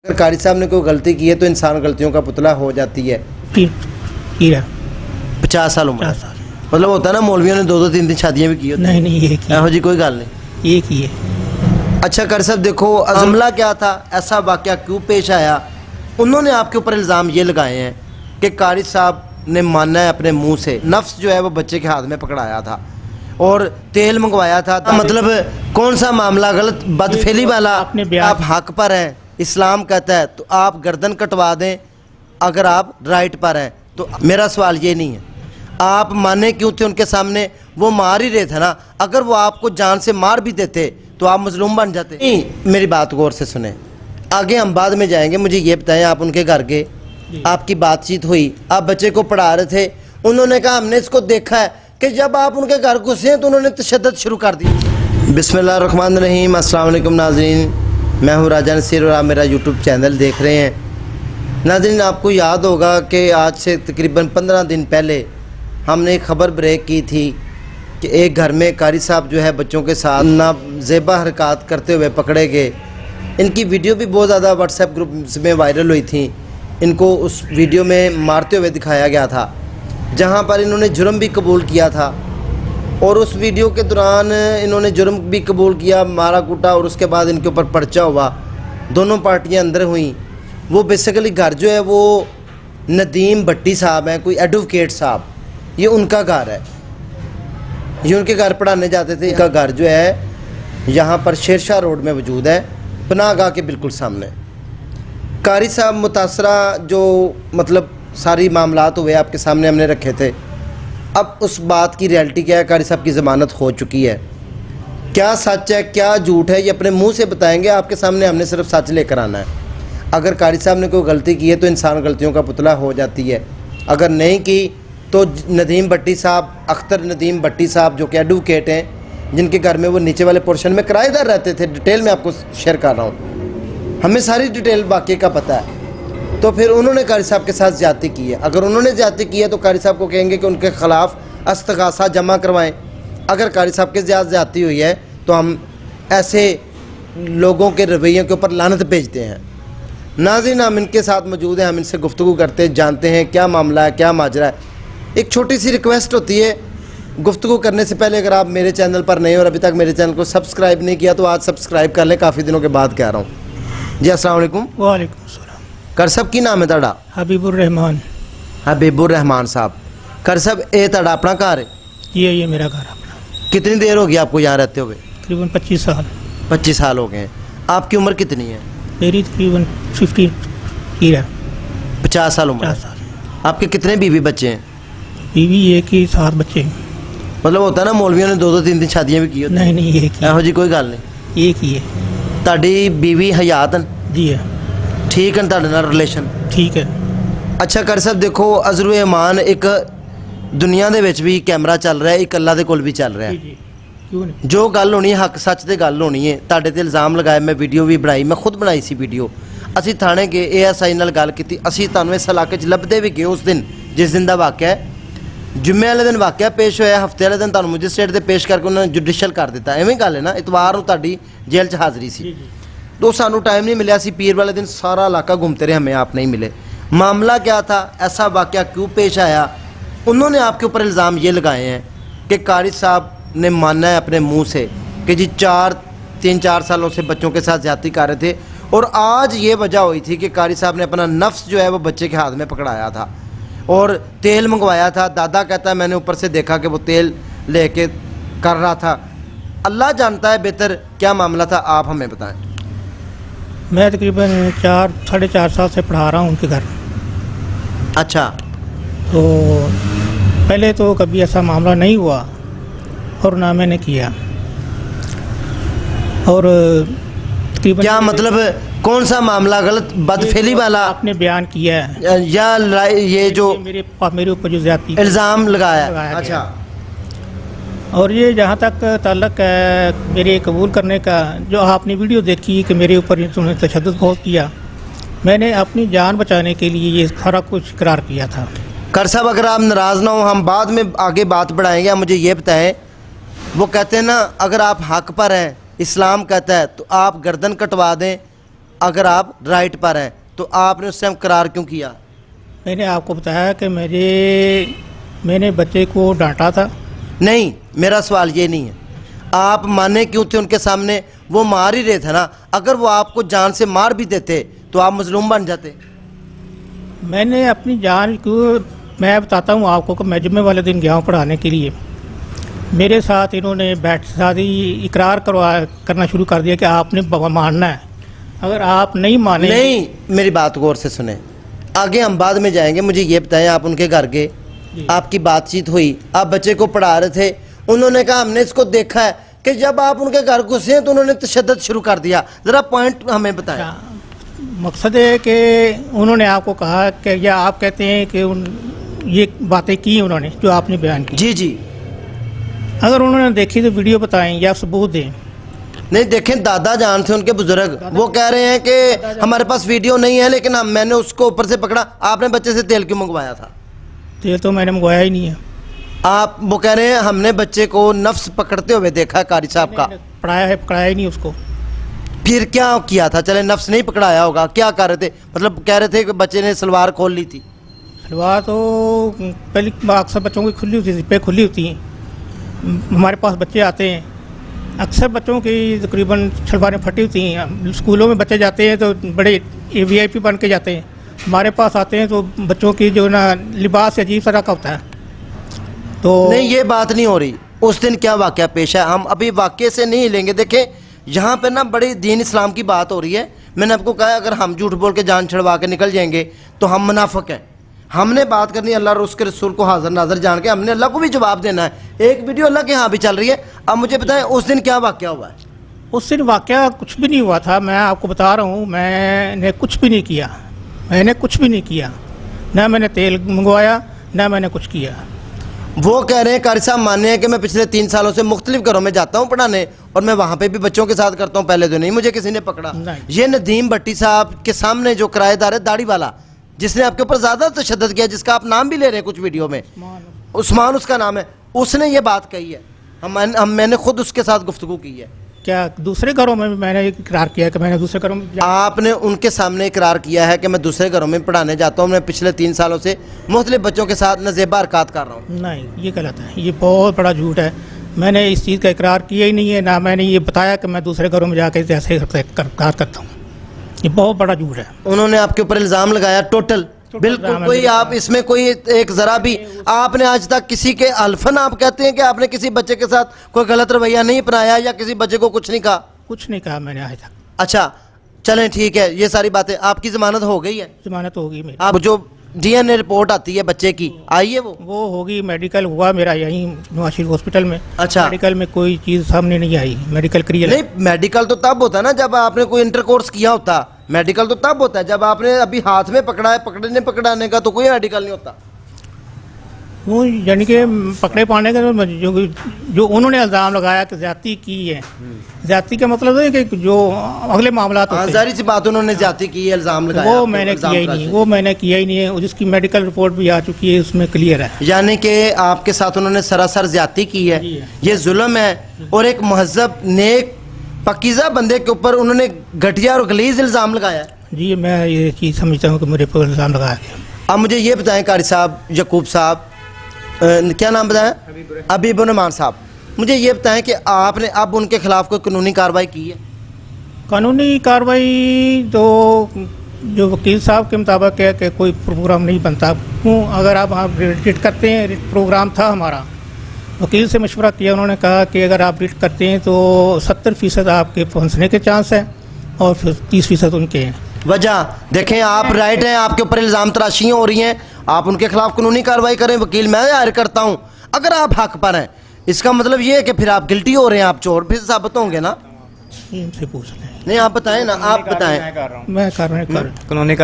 अगर कारी साहब ने कोई गलती की है तो इंसान गलतियों का पुतला हो जाती है। 50 साल उम्र है। मतलब होता है ना मौलवियों ने 2-2 3-3 शादियां भी की होती हैं। नहीं एक ही ऐहो जी कोई गल नहीं, एक ही है। अच्छा कारी साहब देखो अजमला क्या था, ऐसा वाकया क्यों पेश आया? उन्होंने आपके ऊपर इल्ज़ाम ये लगाए हैं कि कारी साहब ने माना है अपने मुंह से, नफ्स जो है वो बच्चे के हाथ में पकड़ाया था और तेल मंगवाया था। मतलब कौन सा मामला गलत बदफेली वाला? आप हक पर हैं, इस्लाम कहता है तो आप गर्दन कटवा दें अगर आप राइट पर हैं। तो मेरा सवाल ये नहीं है आप माने क्यों थे उनके सामने, वो मार ही रहे थे ना। अगर वो आपको जान से मार भी देते तो आप मजलूम बन जाते। नहीं, मेरी बात गौर से सुने, आगे हम बाद में जाएंगे। मुझे ये बताएं, आप उनके घर गए, आपकी बातचीत हुई, आप बच्चे को पढ़ा रहे थे, उन्होंने कहा हमने इसको देखा है कि जब आप उनके घर घुसे तो उन्होंने तशद्दुद शुरू कर दी। बिस्मिल्लाहिर्रहमानिर्रहीम, अस्सलाम वालेकुम नाज़रीन, मैं हूँ राजा नसीर और आप मेरा यूट्यूब चैनल देख रहे हैं। नाज़रीन आपको याद होगा कि आज से तकरीबन 15 दिन पहले हमने एक ख़बर ब्रेक की थी कि एक घर में कारी साहब जो है बच्चों के साथ नाजेबा हरकत करते हुए पकड़े गए। इनकी वीडियो भी बहुत ज़्यादा व्हाट्सएप ग्रुप में वायरल हुई थी। इनको उस वीडियो में मारते हुए दिखाया गया था, जहाँ पर इन्होंने जुर्म भी कबूल किया था और उस वीडियो के दौरान इन्होंने जुर्म भी कबूल किया, मारा कूटा, और उसके बाद इनके ऊपर पर्चा हुआ। दोनों पार्टियां अंदर हुई। वो बेसिकली घर जो है वो नदीम भट्टी साहब हैं, कोई एडवोकेट साहब, ये उनका घर है, ये उनके घर पढ़ाने जाते थे। इनका घर जो है यहाँ पर शेरशाह रोड में मौजूद है, पनाहगाह के बिल्कुल सामने। कारी साहब मुतासरा जो मतलब सारी मामलात हुए आपके सामने हमने रखे थे। अब उस बात की रियलिटी क्या है? कारी साहब की ज़मानत हो चुकी है, क्या सच है क्या झूठ है ये अपने मुंह से बताएंगे। आपके सामने हमने सिर्फ सच लेकर आना है। अगर कारी साहब ने कोई गलती की है तो इंसान गलतियों का पुतला हो जाती है, अगर नहीं की तो नदीम भट्टी साहब, अख्तर नदीम भट्टी साहब जो कि एडवोकेट हैं, जिनके घर में वो नीचे वाले पोर्शन में किराएदार रहते थे, डिटेल में आपको शेयर कर रहा हूँ, हमें सारी डिटेल वाक़े का पता है। तो फिर उन्होंने कारी साहब के साथ ज़्यादती की है। अगर उन्होंने ज़्यादती की है तो कारी साहब को कहेंगे कि उनके ख़िलाफ़ इस्तग़ासा जमा करवाएं। अगर कारी साहब के ज़्यादती हुई है तो हम ऐसे लोगों के रवैयों के ऊपर लानत भेजते हैं। नाज़रीन हम इनके साथ मौजूद हैं, हम इनसे गुफ्तगू करते हैं, जानते हैं क्या मामला है, क्या माजरा है। एक छोटी सी रिक्वेस्ट होती है गुफ्तगू करने से पहले, अगर आप मेरे चैनल पर नए और अभी तक मेरे चैनल को सब्सक्राइब नहीं किया तो आज सब्सक्राइब कर लें, काफ़ी दिनों के बाद कह रहा हूँ जी। अस्सलाम वालेकुम। वालेकुम सलाम। कर साहब की नाम है ताड़ा? हबीबुर रहमान। हबीबुर रहमान साहब। कर साहब ये ताड़ा अपना घर है? ये मेरा घर अपना। कितनी देर हो गई आपको यहाँ रहते हुए? तकरीबन 25 साल। 25 साल हो गए हैं। आपकी उम्र कितनी है? मेरी तकरीबन 50 की है। 50 साल उम्र 50 है। साल। आपके कितने बीवी बच्चे हैं? बीवी एक ही, 7 बच्चे। मतलब होता है ना मौलवियों ने 2-2 3-3 शादियां भी की होती हैं। नहीं एक ही। ऐहो जी कोई गल नहीं, एक ही है। ताड़ी बीवी हयात हैं? जी है। ठीक है ताड़े नाल रिलेशन? ठीक है। अच्छा कर साहब देखो अज़रुल ईमान एक दुनिया दे विच भी कैमरा चल रहा है, एक अल्लाह दे कोल भी चल रहा है। जी क्यों नहीं? जो गल होनी है हक सच ते गल होनी है। ताड़े ते इल्ज़ाम लगाए, मैं वीडियो भी बनाई, मैं खुद बनाई सी वीडियो। असी थाने गए, ASI नाल गल कीती, असी तुहानूं इस इलाके च लभदे भी गए उस दिन जिस दिन दा वाक़या है। जुम्मे वाले दिन वाक़या पेश होया, हफ्ते वाले दिन तुहानूं मजिस्ट्रेट दे पेश करके उन्होंने जुडिशल कर दिता। एवें गल है ना, इतवार नूं तुहाडी जेल च हाज़री सी, तो सानू टाइम नहीं मिला। सी पीर वाले दिन सारा इलाका घूमते रहे, हमें आप नहीं मिले। मामला क्या था, ऐसा वाक़या क्यों पेश आया? उन्होंने आपके ऊपर इल्ज़ाम ये लगाए हैं कि कारी साहब ने माना है अपने मुंह से कि जी 3-4 सालों से बच्चों के साथ ज़्यादती कर रहे थे और आज ये वजह हुई थी कि कारी साहब ने अपना नफ्स जो है वो बच्चे के हाथ में पकड़ाया था और तेल मंगवाया था। दादा कहता है मैंने ऊपर से देखा कि वो तेल लेके कर रहा था। अल्लाह जानता है बेहतर क्या मामला था, आप हमें बताएं। मैं तकरीबन 4-4.5 साल से पढ़ा रहा हूँ उनके घर। अच्छा। तो पहले तो कभी ऐसा मामला नहीं हुआ और ना मैंने किया। और तकरीबन क्या मतलब कौन सा मामला गलत बदफेली वाला आपने बयान किया है या ये जो मेरे ऊपर जो ज़्यादती इल्ज़ाम लगाया है? अच्छा। और ये जहाँ तक ताल्लुक़ है मेरे कबूल करने का, जो आपने वीडियो देखी कि मेरे ऊपर तुमने तशद्दुद बहुत किया, मैंने अपनी जान बचाने के लिए ये सारा कुछ इकरार किया था। कर साहब अगर आप नाराज़ ना हो हम बाद में आगे बात बढ़ाएंगे। आप मुझे ये बताएं, वो कहते हैं ना अगर आप हक पर हैं, इस्लाम कहता है तो आप गर्दन कटवा दें اگر آپ رائٹ پر ہیں تو آپ نے اس ٹائم قرار کیوں کیا؟ میں نے آپ کو بتایا کہ میں نے بچے کو ڈانٹا تھا. نہیں، میرا سوال یہ نہیں ہے. آپ مانے کیوں تھے ان کے سامنے؟ وہ مار ہی رہے تھے نا. اگر وہ آپ کو جان سے مار بھی دیتے تو آپ مظلوم بن جاتے. میں نے اپنی جان کو، میں بتاتا ہوں آپ کو کہ میں جمعے والے دن گیا ہوں پڑھانے کے لیے. میرے ساتھ انہوں نے اقرار کرنا شروع کر دیا کہ آپ نے ماننا ہے. اگر آپ نہیں مانے. نہیں، میری بات غور سے سنیں. آگے ہم بعد میں جائیں گے. مجھے یہ بتائیں، آپ ان کے گھر گئے، آپ کی بات چیت ہوئی، آپ بچے کو پڑھا رہے تھے، انہوں نے کہا ہم نے اس کو دیکھا ہے کہ جب آپ ان کے گھر گھسے ہیں تو انہوں نے تشدد شروع کر دیا. ذرا پوائنٹ ہمیں بتائیں. مقصد ہے کہ انہوں نے آپ کو کہا کہ، یا آپ کہتے ہیں کہ یہ باتیں کی انہوں نے جو آپ نے بیان کی. جی جی. اگر انہوں نے دیکھی تو ویڈیو بتائیں یا ثبوت دیں. نہیں دیکھیں، دادا جان تھے ان کے بزرگ، وہ کہہ رہے ہیں کہ ہمارے پاس ویڈیو نہیں ہے لیکن میں نے اس کو اوپر سے پکڑا. آپ نے بچے سے تیل کیوں منگوایا تھا؟ تیل تو میں نے منگوایا ہی نہیں ہے. آپ وہ کہہ رہے ہیں ہم نے بچے کو نفس پکڑتے ہوئے دیکھا ہے قاری صاحب کا. پکڑایا ہی نہیں اس کو. پھر کیا کیا تھا؟ چلے نفس نہیں پکڑایا ہوگا، کیا کر رہے تھے؟ مطلب کہہ رہے تھے کہ بچے نے سلوار کھول لی تھی. سلوار تو پہلی اکثر بچوں کی کھلی ہوتی ہے، زپیں کھلی ہوتی ہیں. ہمارے پاس بچے آتے ہیں، اکثر بچوں کی تقریباً شلواریں پھٹی ہوتی ہیں. اسکولوں میں بچے جاتے ہیں تو بڑے VIP بن کے جاتے ہیں. ہمارے پاس آتے ہیں تو بچوں کی جو نا لباس عجیب طرح کا ہوتا ہے. تو نہیں، یہ بات نہیں ہو رہی. اس دن کیا واقعہ پیش ہے؟ ہم ابھی واقعے سے نہیں لیں گے. دیکھیں یہاں پہ نا بڑی دین اسلام کی بات ہو رہی ہے. میں نے آپ کو کہا اگر ہم جھوٹ بول کے جان چھڑوا کے نکل جائیں گے تو ہم منافق ہیں. ہم نے بات کرنی اللہ اور اس کے رسول کو حاضر ناظر جان کے، ہم نے اللہ کو بھی جواب دینا ہے. ایک ویڈیو اللہ کے ہاں بھی چل رہی ہے. اب مجھے بتائیں اس دن کیا واقعہ ہوا ہے؟ اس دن واقعہ کچھ بھی نہیں ہوا تھا. میں آپ کو بتا رہا ہوں، میں نے کچھ بھی نہیں کیا. میں نے کچھ بھی نہیں کیا. نہ میں نے تیل منگوایا، نہ میں نے کچھ کیا. وہ کہہ رہے ہیں قاری صاحب ماننے ہیں کہ میں پچھلے 3 سالوں سے مختلف گھروں میں جاتا ہوں پڑھانے اور میں وہاں پہ بھی بچوں کے ساتھ کرتا ہوں. پہلے تو نہیں مجھے کسی نے پکڑا. یہ ندیم بھٹی صاحب کے سامنے جو کرایہ دار ہے داڑھی والا، جس نے آپ کے اوپر زیادہ تشدد کیا، جس کا آپ نام بھی لے رہے ہیں کچھ ویڈیو میں، عثمان اس کا نام ہے، اس نے یہ بات کہی ہے. میں نے خود اس کے ساتھ گفتگو کی ہے. کیا دوسرے گھروں میں بھی میں نے اقرار کیا کہ میں نے دوسرے گھروں میں آپ نے ان کے سامنے اقرار کیا ہے کہ میں دوسرے گھروں میں پڑھانے جاتا ہوں، میں پچھلے 3 سالوں سے مختلف بچوں کے ساتھ نازیبہ حرکات کر رہا ہوں. نہیں، یہ غلط ہے. یہ بہت بڑا جھوٹ ہے. میں نے اس چیز کا اقرار کیا ہی نہیں ہے، نہ میں نے یہ بتایا کہ میں دوسرے گھروں میں جا کے ایسے کار کرتا ہوں. یہ بہت بڑا جھوٹ ہے. انہوں نے آپ کے اوپر الزام لگایا ٹوٹل. بالکل کوئی آپ اس میں کوئی ایک ذرا بھی آپ نے آج تک کسی کے الفن آپ کہتے ہیں کہ آپ نے کسی بچے کے ساتھ کوئی غلط رویہ نہیں اپنایا یا کسی بچے کو کچھ نہیں کہا؟ کچھ نہیں کہا میں نے آج تک. اچھا چلیں ٹھیک ہے، یہ ساری باتیں. آپ کی ضمانت ہو گئی ہے؟ ضمانت ہوگی میری. آپ جو DNA رپورٹ آتی ہے بچے کی آئی ہے؟ وہ ہوگی. میڈیکل ہوا میرا یہیں نواز شریف ہاسپٹل میں. اچھا. میڈیکل میں کوئی چیز سامنے نہیں آئی. Medical clear. نہیں، میڈیکل تو تب ہوتا ہے نا جب آپ نے کوئی انٹر کورس کیا ہوتا. میڈیکل تو تب ہوتا ہے جب آپ نے ابھی ہاتھ میں پکڑا ہے. پکڑانے کا تو کوئی میڈیکل نہیں ہوتا. وہ یعنی کہ پکڑے پانے کا جو انہوں نے الزام لگایا کہ زیادتی کی ہے. زیادتی کا مطلب ہے کہ جو اگلے معاملات ہوتے ہیں، ظاہری سی بات انہوں نے زیادتی کی ہے، الزام لگایا. وہ میں نے کیا ہی نہیں. وہ میں نے کیا ہی نہیں ہے. جس کی میڈیکل رپورٹ بھی آ چکی ہے، اس میں کلیئر ہے. یعنی کہ آپ کے ساتھ انہوں نے سراسر زیادتی کی ہے. یہ ظلم ہے. اور ایک مہذب نیک پاکیزہ بندے کے اوپر انہوں نے گھٹیا اور غلیظ الزام لگایا ہے. جی میں یہ چیز سمجھتا ہوں کہ میرے پر الزام لگایا گیا. اب مجھے یہ بتائیں قاری صاحب، یعقوب صاحب، کیا نام بتائیں؟ حبیب الرحمان صاحب. مجھے یہ بتائیں کہ آپ نے اب ان کے خلاف کوئی قانونی کارروائی کی ہے؟ قانونی کارروائی تو جو وکیل صاحب کے مطابق ہے کہ کوئی پروگرام نہیں بنتا. کیوں؟ اگر آپ ریٹ کرتے ہیں، پروگرام تھا ہمارا، وکیل سے مشورہ کیا، انہوں نے کہا کہ اگر آپ ریٹ کرتے ہیں تو 70% آپ کے پھنسنے کے چانس ہیں اور 30% ان کے ہیں. وجہ دیکھیں، آپ رائٹ ہیں، آپ کے اوپر الزام تراشیاں ہو رہی ہیں، آپ ان کے خلاف قانونی کارروائی کریں. وکیل میں ہائر کرتا ہوں. اگر آپ حق پر ہیں اس کا مطلب یہ ہے کہ پھر آپ گلٹی ہو رہے ہیں، آپ چور بھی ثابت ہوں گے نا. ان سے پوچھ لیں. نہیں آپ بتائیں نا، آپ بتائیں. میں کر رہا ہوں قانونی